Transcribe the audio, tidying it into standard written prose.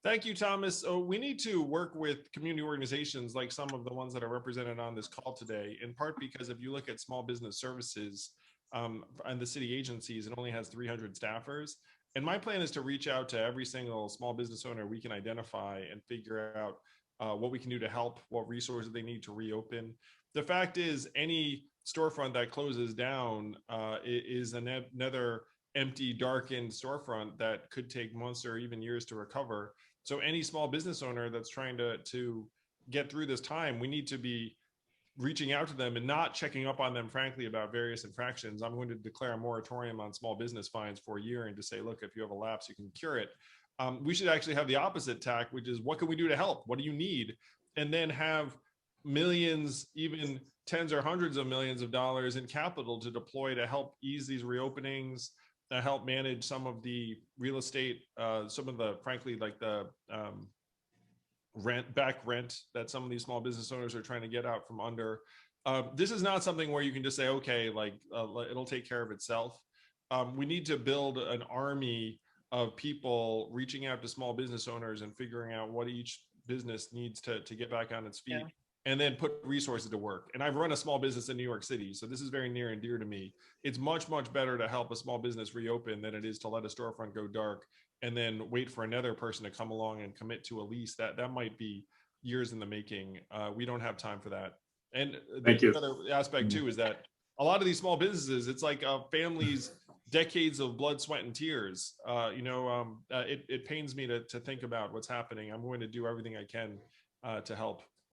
Thank you, Thomas. We need to work with community organizations like some of the ones that are represented on this call today, in part because if you look at small business services and the city agencies, it only has 300 staffers. And my plan is to reach out to every single small business owner we can identify and figure out what we can do to help, what resources they need to reopen. The fact is, any storefront that closes down is another empty, darkened storefront that could take months or even years to recover. So any small business owner that's trying to get through this time, we need to be reaching out to them and not checking up on them, frankly, about various infractions. I'm going to declare a moratorium on small business fines for a year and to say, look, if you have a lapse, you can cure it. We should actually have the opposite tack, which is what can we do to help? What do you need? And then have millions, even tens or hundreds of millions of dollars in capital to deploy to help ease these reopenings, help manage some of the real estate, some of the, frankly, like the rent that some of these small business owners are trying to get out from under. This is not something where you can just say, okay, like it'll take care of itself. We need to build an army of people reaching out to small business owners and figuring out what each business needs to get back on its feet. Yeah. And then put resources to work. And I've run a small business in New York City, so this is very near and dear to me. It's much, much better to help a small business reopen than it is to let a storefront go dark and then wait for another person to come along and commit to a lease. That might be years in the making. We don't have time for that. And the other aspect too is that a lot of these small businesses, it's like families, decades of blood, sweat, and tears. It pains me to think about what's happening. I'm going to do everything I can to help.